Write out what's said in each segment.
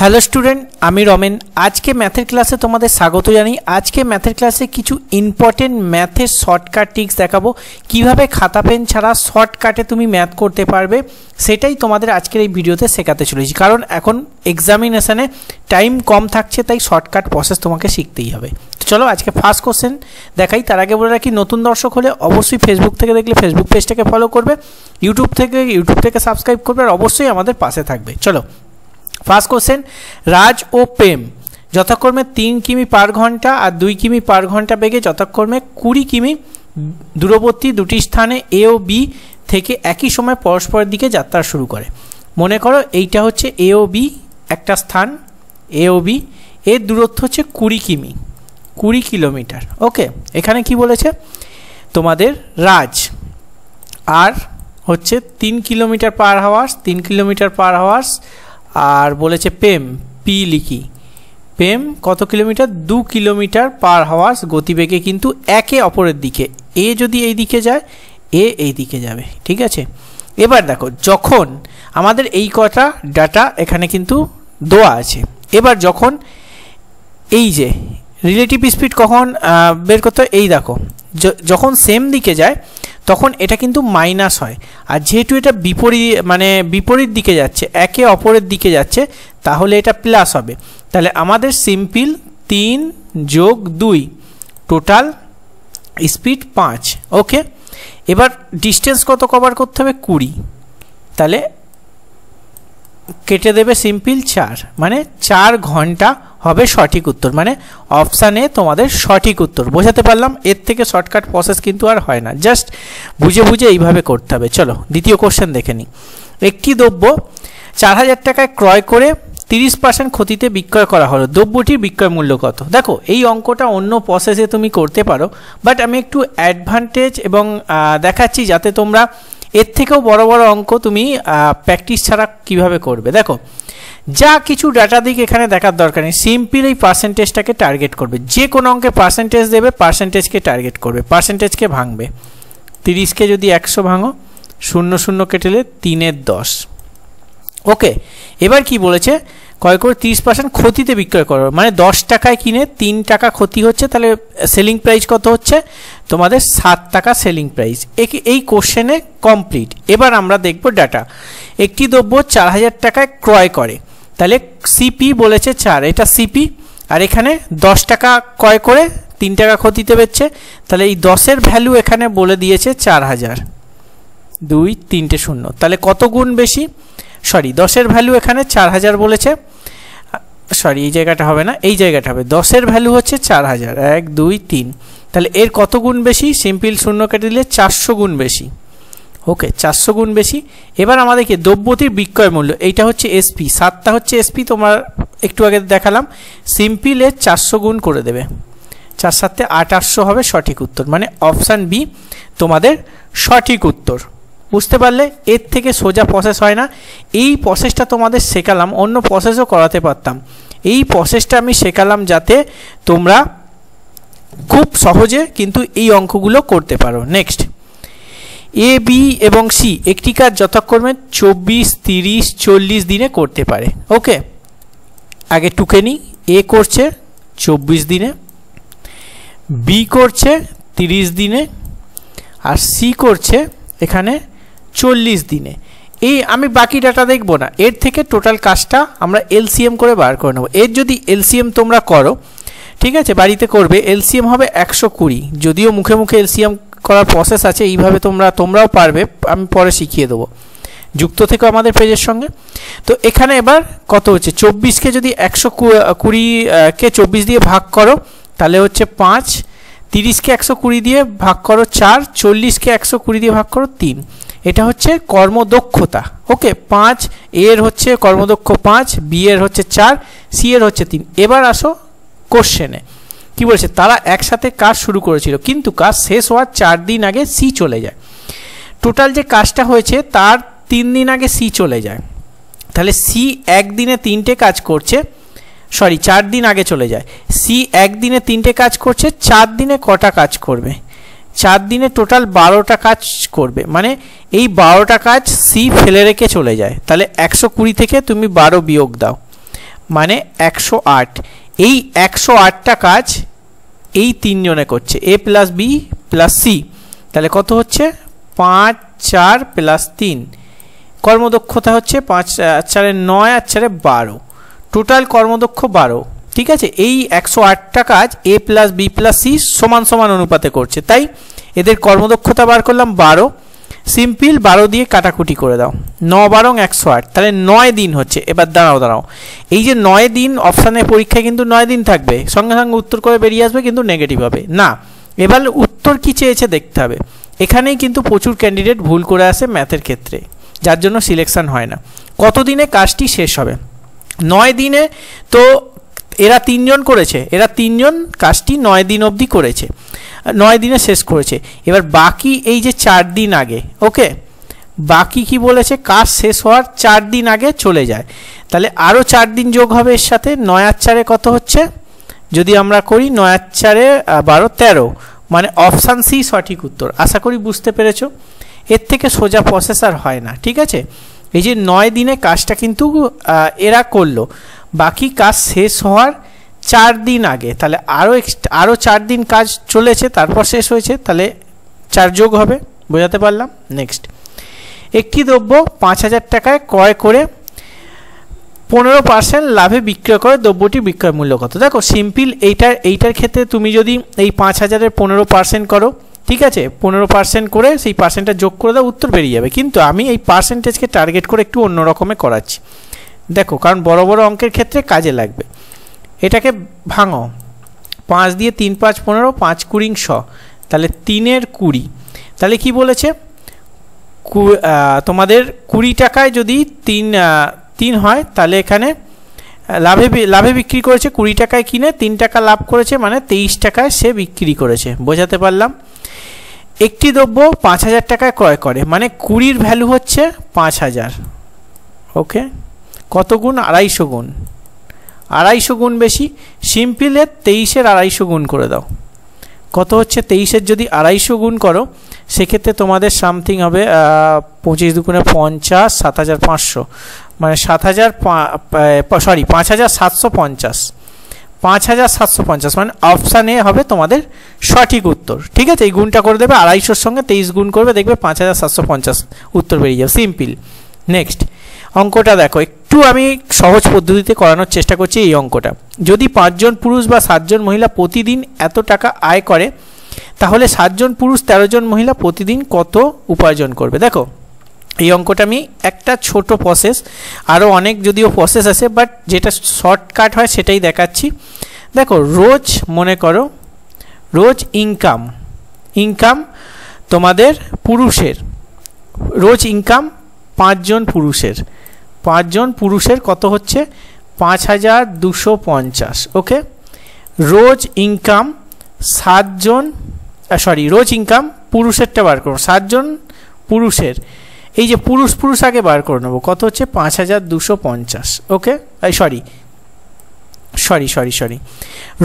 Hello student, আমি রমেন। আজকে ম্যাথের ক্লাসে তোমাদের স্বাগত জানাই। আজকে ম্যাথের ক্লাসে কিছু ইম্পর্টেন্ট ম্যাথের শর্টকাট ট্রিক্স দেখাবো, কিভাবে খাতা পেন ছাড়া শর্টকাটে তুমি ম্যাথ করতে পারবে, সেটাই তোমাদের আজকের এই ভিডিওতে শেখাতে চলেছি। কারণ এখন এক্সামিনেশানে টাইম কম থাকছে, তাই শর্টকাট প্রসেস তোমাকে শিখতেই হবে। তো চলো আজকে ফার্স্ট কোশ্চেন দেখাই। তার আগে বলে রাখি, নতুন দর্শক হলে অবশ্যই ফেসবুক থেকে দেখলে ফেসবুক পেজটাকে ফলো করবে, ইউটিউব থেকে সাবস্ক্রাইব করবে, আর অবশ্যই আমাদের পাশে থাকবে। চলো ফার্স্ট কোশ্চেন, রাজ ও প্রেম যথাক্রমে 3 কিমি পার ঘন্টা আর 2 কিমি পার ঘন্টা বেগে যথাক্রমে 20 কিমি দূরবর্তী দুটি স্থানে এ ও বি থেকে একই সময় পরস্পরের দিকে যাত্রা শুরু করে। মনে করো এইটা হচ্ছে এ ও বি, একটা স্থান এ ও বি, এর দূরত্ব হচ্ছে 20 কিমি, 20 কিলোমিটার। ওকে, এখানে কি বলেছে তোমাদের, রাজ আর হচ্ছে 3 kilometer per hours, 3 kilometer per hours, আর বলেছে প্রেম, পি লিখি, প্রেম কত কিলোমিটার, 2 কিলোমিটার পার আওয়ার্স গতিবেগে কিন্তু একে অপরের দিকে। এ যদি এই দিকে যায়, এ এই দিকে যাবে, ঠিক আছে। এবার দেখো, যখন আমাদের এই কটা ডাটা এখানে কিন্তু দেওয়া আছে, এবার যখন এই যে রিলেটিভ স্পিড কখন বের করতে হয়, এই দেখো যখন সেম দিকে যায় তখন এটা কিন্তু মাইনাস হয়, আর যেহেতু এটা বিপরীত দিকে যাচ্ছে, একে অপরের দিকে যাচ্ছে, তাহলে এটা প্লাস হবে। তাহলে আমাদের সিম্পল 3 যোগ 2 টোটাল স্পিড 5। ওকে, এবার ডিস্টেন্স কত কভার করতে হবে, 20, তাহলে কেটে দেবে সিম্পল 4, মানে 4 ঘন্টা হবে সঠিক উত্তর, মানে অপশানে তোমাদের সঠিক উত্তর। বোঝাতে পারলাম? এর থেকে শর্টকাট প্রসেস কিন্তু আর হয় না, জাস্ট বুঝে এইভাবে করতে হবে। চলো দ্বিতীয় কোশ্চেন দেখে নিই। একটি দ্রব্য 4000 টাকায় ক্রয় করে 30% ক্ষতিতে বিক্রয় করা হলো, দ্রব্যটির বিক্রয় মূল্য কত? দেখো এই অঙ্কটা অন্য প্রসেসে তুমি করতে পারো, বাট আমি একটু অ্যাডভান্টেজ এবং দেখাচ্ছি যাতে তোমরা এর থেকেও বড় বড় অঙ্ক তুমি প্র্যাকটিস ছাড়া কিভাবে করবে। দেখো, যা কিছু ডাটা দিক এখানে দেখার দরকার নেই, সিম্পল এই পার্সেন্টেজটাকে টার্গেট করবে। যে কোনো অঙ্কে পার্সেন্টেজ দেবে, পার্সেন্টেজকে টার্গেট করবে, পার্সেন্টেজকে ভাঙবে। 30কে যদি 100 ভাঙো, 0 0 কেটেলে 3 10। ওকে, এবার কি বলেছে, ক্রয় করে 30% ক্ষতিতে বিক্রয় করো, মানে 10 টাকায় কিনে 3 টাকা ক্ষতি হচ্ছে, তাহলে সেলিং প্রাইস কত হচ্ছে তোমাদের 7 টাকা সেলিং প্রাইস। এই কোশ্চেনে কমপ্লিট। এবার আমরা দেখব ডাটা। একটি দ্রব্য 4000 টাকায় ক্রয় করে, তাহলে সিপি বলেছে 4, এটা সিপি, আর এখানে 10 টাকা ক্রয় করে 3 টাকা ক্ষতিতে বেচছে, তাহলে এই 10-এর ভ্যালু এখানে বলে দিয়েছে 4000, 2 3টে 0, তাহলে কত গুণ বেশি, সরি 10-এর ভ্যালু এখানে 4000 বলেছে, সরি এই জায়গাটা হবে না, এই জায়গাটা হবে, 10-এর ভ্যালু হচ্ছে 4000, 1 2 3, তাহলে এর কত গুণ বেশি, সিম্পল 0 কেটে দিলে 400 গুণ বেশি। ওকে, 400 গুণ বেশি। এবার আমাদেরকে দ্রব্যটির বিক্রয় মূল্য, এইটা হচ্ছে এসপি, 7টা হচ্ছে এসপি, তোমার একটু আগে দেখালাম, সিম্পল এর 400 গুণ করে দেবে, 4 7 800 হবে সঠিক উত্তর, মানে অপশান বি তোমাদের সঠিক উত্তর। বুঝতে পারলে? এর থেকে সোজা প্রসেস হয় না। এই প্রসেসটা তোমাদের শেখালাম, অন্য প্রসেসও করাতে পারতাম, এই প্রসেসটা আমি শেখালাম যাতে তোমরা খুব সহজে কিন্তু এই অঙ্কগুলো করতে পারো। নেক্সট, এ বি এবং সি একটি কাজ যথাক্রমে 24 30 40 দিনে করতে পারে। ওকে, আগে টুকে নিই। এ করছে 24 দিনে, বি করছে 30 দিনে, আর সি করছে এখানে 40 দিনে। এই আমি বাকি ডাটা দেখব না, এর থেকে টোটাল কাজটা আমরা এলসিএম করে বার করে নেব। এর যদি এলসিএম তোমরা করো, ঠিক আছে, বাড়িতে করবে, এলসিএম হবে 120, যদিও মুখে মুখে এলসিএম করার প্রসেস আছে, এইভাবে তোমরাও পারবে, আমি পরে শিখিয়ে দেবো, যুক্ত থেকে আমাদের পেজের সঙ্গে। তো এখানে এবার কত হচ্ছে, 24কে যদি 120কে 24 দিয়ে ভাগ করো, তাহলে হচ্ছে 5, 30কে 120 দিয়ে ভাগ করো 4, 40কে 120 দিয়ে ভাগ করো 3, এটা হচ্ছে কর্মদক্ষতা। ওকে, 5 এর হচ্ছে কর্মদক্ষ 5, বি এর হচ্ছে 4, সি এর হচ্ছে 3। এবার আসো কোশ্চেনে, কি বলছে, তারা একসাথে কাজ শুরু করেছিল, কিন্তু কাজ শেষ হওয়ার 4 দিন আগে সি চলে যায়। টোটাল যে কাজটা হয়েছে তার 3 দিন আগে সি চলে যায়, তাহলে সি একদিনে 3টে কাজ করছে, সরি 4 দিন আগে চলে যায়। সি একদিনে 3টে কাজ করছে, 4 দিনে কটা কাজ করবে, 4 দিনে টোটাল 12টা কাজ করবে, মানে এই 12টা কাজ সি ফেলে রেখে চলে যায়। তাহলে 120 থেকে তুমি 12 বিয়োগ দাও, মানে 108। এই 108টা কাজ এই তিনজনে করছে, এ প্লাস বি প্লাস সি। তাহলে কত হচ্ছে 5 4 প্লাস 3, কর্মদক্ষতা হচ্ছে 5 4 9 আর 4 12, টোটাল কর্মদক্ষ 12। ঠিক আছে, এই 108টা কাজ এ প্লাস বি প্লাস সি সমান সমান অনুপাতে করছে, তাই এদের কর্মদক্ষতা বার করলাম 12। সিম্পল 12 দিয়ে কাটাকুটি করে দাও, 9 12 108, তাহলে 9 দিন হচ্ছে। এবার দাঁড়াও, এই যে 9 দিন অপশানের পরীক্ষায় কিন্তু 9 দিন থাকবে, সঙ্গে সঙ্গে উত্তর করে বেরিয়ে আসবে, কিন্তু নেগেটিভ হবে না। এবার উত্তর কি চেয়েছে দেখতে হবে। এখানেই কিন্তু প্রচুর ক্যান্ডিডেট ভুল করে আসে ম্যাথের ক্ষেত্রে, যার জন্য সিলেকশন হয় না। কত দিনে কাজটি শেষ হবে? 9 দিনে। তো এরা 3 জন করেছে, এরা 3 জন কাজটি 9 দিন অবধি করেছে, 9 দিনে শেষ করেছে। এবার বাকি এই যে 4 দিন আগে, ওকে, বাকি কি বলেছে, কাজ শেষ হওয়ার 4 দিন আগে চলে যায়। তাহলে আরও 4 দিন যোগ হবে এর সাথে। 9 আর 4 কত হচ্ছে, যদি আমরা করি 9 আর 4 12 13, মানে অপশান সি সঠিক উত্তর। আশা করি বুঝতে পেরেছ। এর থেকে সোজা প্রসেস আর হয় না। ঠিক আছে, এই যে 9 দিনে কাজটা কিন্তু এরা করলো, বাকি কাজ শেষ হওয়ার 4 দিন আগে, তাহলে আরও 4 দিন কাজ চলেছে, তারপর শেষ হয়েছে, তাহলে 4 যোগ হবে। বোঝাতে পারলাম? নেক্সট, একটি দ্রব্য 5000 টাকায় ক্রয় করে 15% লাভে বিক্রয় করে, দ্রব্যটি বিক্রয় মূল্য কত? দেখো সিম্পল, এইটার ক্ষেত্রে তুমি যদি এই 5000-এর 15% করো, ঠিক আছে, 15% করে সেই পার্সেন্টটা যোগ করে দাও, উত্তর বেরিয়ে যাবে। কিন্তু আমি এই পার্সেন্টেজকে টার্গেট করে একটু অন্য রকমে করাচ্ছি। দেখো, কারণ বড় বড় অঙ্কের ক্ষেত্রে কাজে লাগবে। এটাকে ভাঙো, 5 দিয়ে 3 5 15, 5 20 100, তাহলে 3-এর 20। তাহলে কি বলেছে, তোমাদের 20 টাকায় যদি 3 হয়, তাহলে এখানে লাভে বিক্রি করেছে, 20 টাকায় কিনে 3 টাকা লাভ করেছে, মানে 23 টাকায় সে বিক্রি করেছে। বোঝাতে পারলাম? একটি দ্রব্য 5000 টাকায় ক্রয় করে, মানে 20-র ভ্যালু হচ্ছে 5000। ওকে, কত গুণ? 250 গুণ, 250 গুণ বেশি। সিম্পলের 23-এর 250 গুণ করে দাও, কত হচ্ছে? 23-এর যদি 250 গুণ করো, সেক্ষেত্রে তোমাদের সামথিং হবে 25 দুগুণে 50, 7500, মানে 5750, 5750, মানে অপশান এ হবে তোমাদের সঠিক উত্তর। ঠিক আছে, এই গুণটা করে দেবে, 250-র সঙ্গে 23 গুণ করবে, দেখবে 5750 উত্তর বেরিয়ে যাবে। সিম্পল। নেক্সট অঙ্কটা দেখো, একটু আমি সহজ পদ্ধতিতে করানোর চেষ্টা করছি এই অঙ্কটা। যদি 5 জন পুরুষ বা 7 জন মহিলা প্রতিদিন এত টাকা আয় করে, তাহলে 7 জন পুরুষ 13 জন মহিলা প্রতিদিন কত উপার্জন করবে? দেখো, এই অঙ্কটা আমি একটা ছোট প্রসেস, আরও অনেক যদিও প্রসেস আছে, বাট যেটা শর্টকাট হয় সেটাই দেখাচ্ছি। দেখো, রোজ মনে করো, রোজ ইনকাম তোমাদের পুরুষের, রোজ ইনকাম 5 জন পুরুষের, 5 জন পুরুষের কত হচ্ছে? 5250। ওকে, রোজ ইনকাম 7 জন, রোজ ইনকাম পুরুষেরটা বার করো, 7 জন পুরুষের, এই যে পুরুষ আগে বার করে নেবো, কত হচ্ছে? 5250। ওকে, সরি,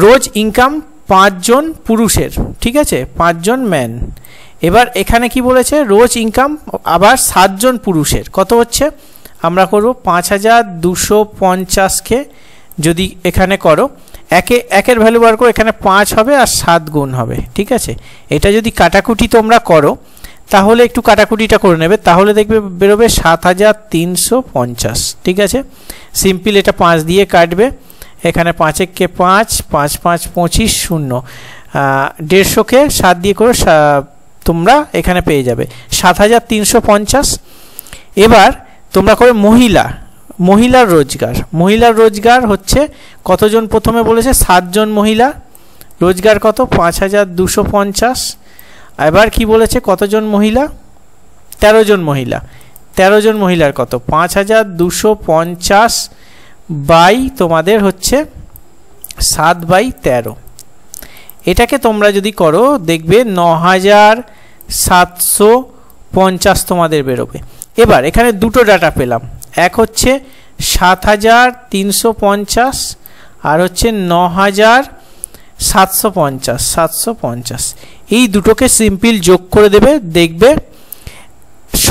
রোজ ইনকাম 5 জন পুরুষের, ঠিক আছে, 5 জন ম্যান। এবার এখানে কি বলেছে? রোজ ইনকাম আবার 7 জন পুরুষের, কত হচ্ছে? আমরা করব 5250-কে যদি এখানে করো, একের ভ্যালু বার করো, এখানে 5 হবে আর 7 গুণ হবে। ঠিক আছে, এটা যদি কাটাকুটি তোমরা করো, তাহলে একটু কাটাকুটিটা করে নেবে, তাহলে দেখবে বেরোবে 7350। ঠিক আছে, সিম্পল, এটা 5 দিয়ে কাটবে, এখানে 5-একে 5, 5 5 25 0, 150-কে 7 দিয়ে করে তোমরা এখানে পেয়ে যাবে 7350। এবার তোমরা করে মহিলার রোজগার হচ্ছে কতজন? প্রথমে বলেছে 7 জন মহিলা, রোজগার কত? 5250। এবার কি বলেছে? কতজন মহিলা? 13 জন মহিলা, 13 জন মহিলার কত? 5250 বাই তোমাদের হচ্ছে 7/13। এটাকে তোমরা যদি করো, দেখবে 9750 তোমাদের বেরোবে। এবার এখানে দুটো ডাটা পেলাম, এক হচ্ছে 7350 আর হচ্ছে 9750। এই দুটোকে সিম্পল যোগ করে দেবে, দেখবে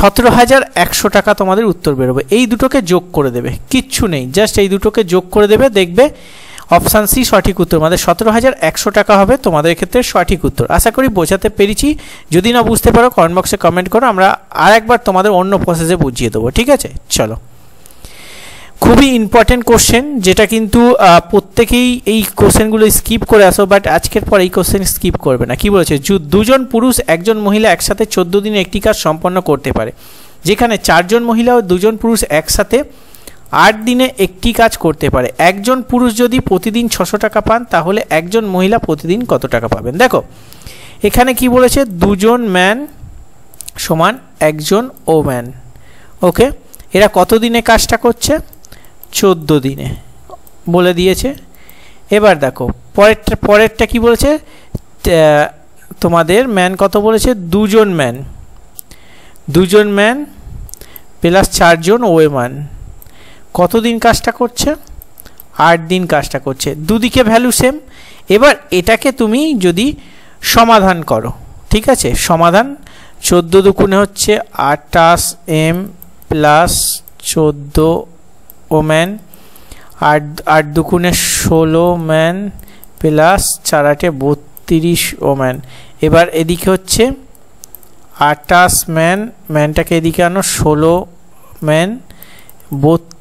17,100 টাকা তোমাদের উত্তর বেরোবে। এই দুটোকে যোগ করে দেবে, কিচ্ছু নেই, জাস্ট এই দুটোকে যোগ করে দেবে, দেখবে অপশান সি সঠিক উত্তর। আমাদের 17,100 টাকা হবে তোমাদের ক্ষেত্রে সঠিক উত্তর। আশা করি বোঝাতে পেরেছি। যদি না বুঝতে পারো কমেন্ট বক্সে কমেন্ট করো, আমরা আর একবার তোমাদের অন্য প্রসেসে বুঝিয়ে দেবো, ঠিক আছে? চলো, খুবই ইম্পর্টেন্ট কোশ্চেন, যেটা কিন্তু প্রত্যেকেই এই কোশ্চেনগুলো স্কিপ করে আসো, বাট আজকের পর এই কোশ্চেন স্কিপ করবে না। কি বলেছে? দুজন পুরুষ একজন মহিলা একসাথে 14 দিনে একটি কাজ সম্পন্ন করতে পারে, যেখানে 4 জন মহিলা ও 2 জন পুরুষ একসাথে 8 দিনে একটি কাজ করতে পারে। একজন পুরুষ যদি প্রতিদিন 600 টাকা পান, তাহলে একজন মহিলা প্রতিদিন কত টাকা পাবেন? দেখো এখানে কি বলেছে, 2 জন ম্যান সমান 1 জন ওম্যান। ওকে, এরা কত দিনে কাজটা করছে? 14 দিনে বলে দিয়েছে। এবার দেখো পরেরটা কি বলেছে, তোমাদের ম্যান কত বলেছে? 2 জন ম্যান প্লাস 4 জন ওম্যান কতদিন কাজটা করছে? 8 দিন কাজটা করছে। দুদিকে ভ্যালু সেম। এবার এটাকে তুমি যদি সমাধান করো, ঠিক আছে, সমাধান 14 দুগুণে হচ্ছে 28 এম প্লাস 14 ওম্যান, 8 দুগুণে 16 ম্যান প্লাস 4 8 32 ওম্যান। এবার এদিকে হচ্ছে 28 ম্যানটাকে এদিকে আনো, 16 ম্যান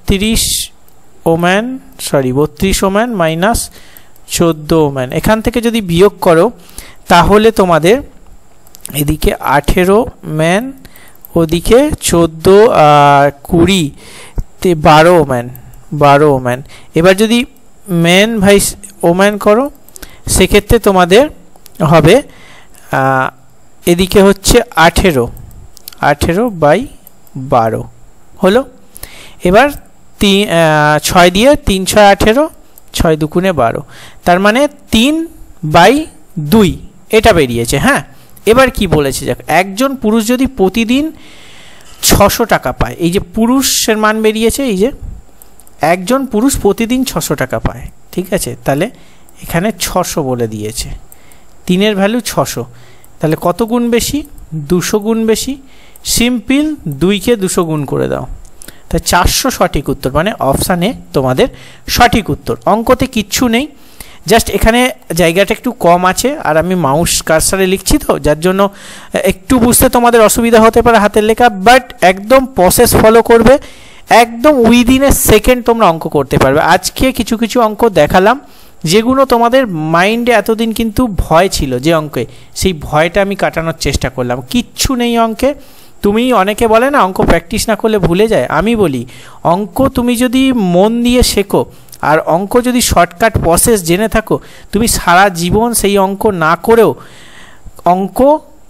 32 ওম্যান মাইনাস 14 ওম্যান। এখান থেকে যদি বিয়োগ করো তাহলে তোমাদের এদিকে 18 ম্যান, ওদিকে 14 আর 20 12 ওম্যান। এবার যদি ম্যান ভাই ওম্যান করো, সেক্ষেত্রে তোমাদের হবে এদিকে হচ্ছে 18/12 হলো। এবার 6 দিয়ে 3 6 18, 6 দুগুণে 12, তার মানে 3/2 এটা বেরিয়েছে। হ্যাঁ, এবার কি বলেছে, দেখো একজন পুরুষ যদি প্রতিদিন 600 টাকা পায়, এই যে পুরুষের মান বেরিয়েছে, এই যে একজন পুরুষ প্রতিদিন 600 টাকা পায়, ঠিক আছে, তাহলে এখানে 600 বলে দিয়েছে, 3-এর ভ্যালু 600, তাহলে কত গুণ বেশি? 200 গুণ বেশি। সিম্পল 2কে 200 গুণ করে দাও, তাই 400 সঠিক উত্তর, মানে অপশানে তোমাদের সঠিক উত্তর। অঙ্কতে কিচ্ছু নেই, জাস্ট এখানে জায়গাটা একটু কম আছে, আর আমি মাউস কার্সারে লিখছি তো, যার জন্য একটু বুঝতে তোমাদের অসুবিধা হতে পারে হাতের লেখা, বাট একদম প্রসেস ফলো করবে, একদম উইদিন এ সেকেন্ড তোমরা অঙ্ক করতে পারবে। আজকে কিছু কিছু অঙ্ক দেখালাম যেগুলো তোমাদের মাইন্ডে এতদিন কিন্তু ভয় ছিল, যে অঙ্কে সেই ভয়টা আমি কাটানোর চেষ্টা করলাম। কিচ্ছু নেই অঙ্কে। তুমি অনেকে বলে না অঙ্ক প্র্যাকটিস না করলে ভুলে যায়, আমি বলি অঙ্ক তুমি যদি মন দিয়ে শেখো আর অঙ্ক যদি শর্টকাট প্রসেস জেনে থাকো, তুমি সারা জীবন সেই অঙ্ক না করেও অঙ্ক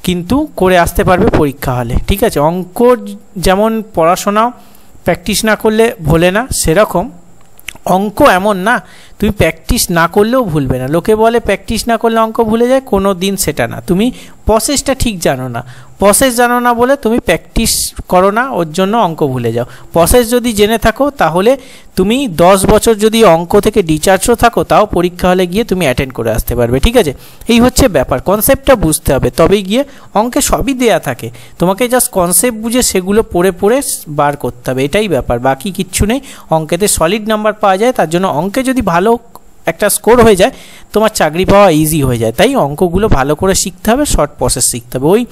কিন্তু করে আসতে পারবে পরীক্ষা হলে, ঠিক আছে? অঙ্ক যেমন পড়াশোনাও প্র্যাকটিস না করলে ভোলে না, সেরকম অঙ্ক এমন না তুমি প্র্যাকটিস না করলেও ভুলবে না। লোকে বলে প্র্যাকটিস না করলে অঙ্ক ভুলে যায়, কোনো দিন সেটা না। তুমি প্রসেসটা ঠিক জানো না, প্রসেস জানো না বলে তুমি প্র্যাকটিস করো না, ওর জন্য অঙ্ক ভুলে যাও। প্রসেস যদি জেনে থাকো তাহলে তুমি 10 বছর যদি অঙ্ক থেকে ডিচার্জও থাকো, তাও পরীক্ষা হলে গিয়ে তুমি অ্যাটেন্ড করে আসতে পারবে, ঠিক আছে? এই হচ্ছে ব্যাপার, কনসেপ্টটা বুঝতে হবে, তবেই গিয়ে অঙ্কে সবই দেয়া থাকে, তোমাকে জাস্ট কনসেপ্ট বুঝে সেগুলো পড়ে পড়ে বার করতে হবে, এটাই ব্যাপার, বাকি কিচ্ছু নেই। অঙ্কেতে সলিড নাম্বার পাওয়া যায়, তার জন্য অঙ্কে যদি ভালো একটা স্কোর হয়ে যায় তোমার চাকরি পাওয়া ইজি হয়ে যায়। তাই অঙ্কগুলো ভালো করে শিখতে হবে, শর্ট প্রসেস শিখতে হবে। ওই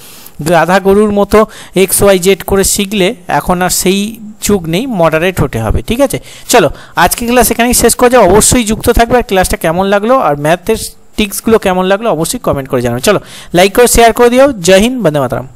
গাধা গরুর মতো XYZ করে শিখলে এখন আর সেই যুগ নেই, মডারেট হতে হবে, ঠিক আছে? চলো আজকে ক্লাস এখানেই শেষ করে যাও। অবশ্যই যুক্ত থাকবে, আর ক্লাসটা কেমন লাগলো আর ম্যাথের টিক্সগুলো কেমন লাগলো অবশ্যই কমেন্ট করে জানাবে। চলো লাইক করে শেয়ার করে দিও। জয় হিন্দ, বন্দে মাতরম।